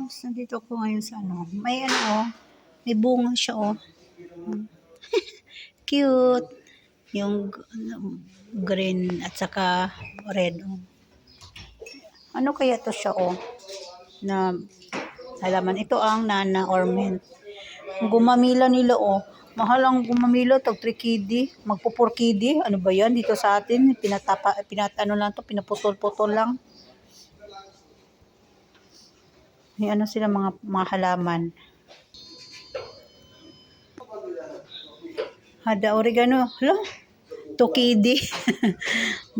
loves, nandito ko ngayon sa ano. May ano oh, may bunga siya oh. Cute. Yung green at saka red oh. Ano kaya to siya oh? Na halaman. Ito ang nana ornament. Gumamila nila oh. Mahal ang gumamila, tag 3 kidi, magpo 4 kidi. Ano ba 'yan dito sa atin? Pinatano lang to, pinaputol-putol lang. May ano sila mga halaman. Hada oregano. Hala, 2 kidi.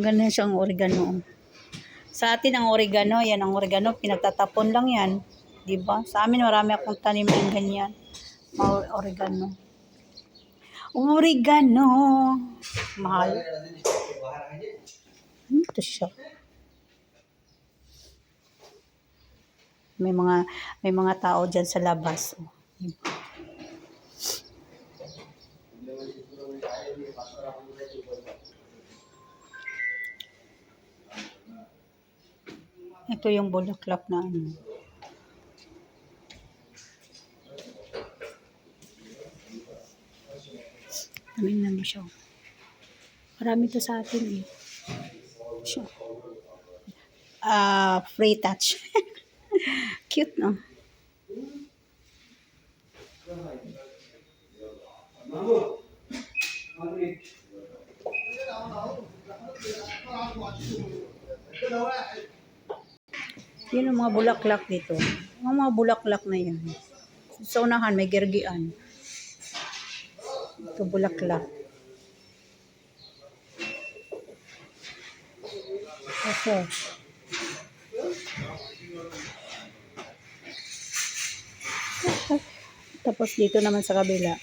Ganun siyang oregano. Sa atin ang oregano, yan ang oregano, pinagtatapon lang yan. 'Di ba? Sa amin marami akong tanim ng ganyan. Oregano. Oregano. Mahal. Ito siya. May mga tao diyan sa labas. Ito yung bulaklak na ano. Tingnan mo siya. Marami to sa atin eh. Siya. Free touch. Cute, no? Yun ang mga bulaklak dito. Ang mga bulaklak na yan. Sa unahan, may gergian. Ito bulaklak. Okay. Tapos dito naman sa kabila.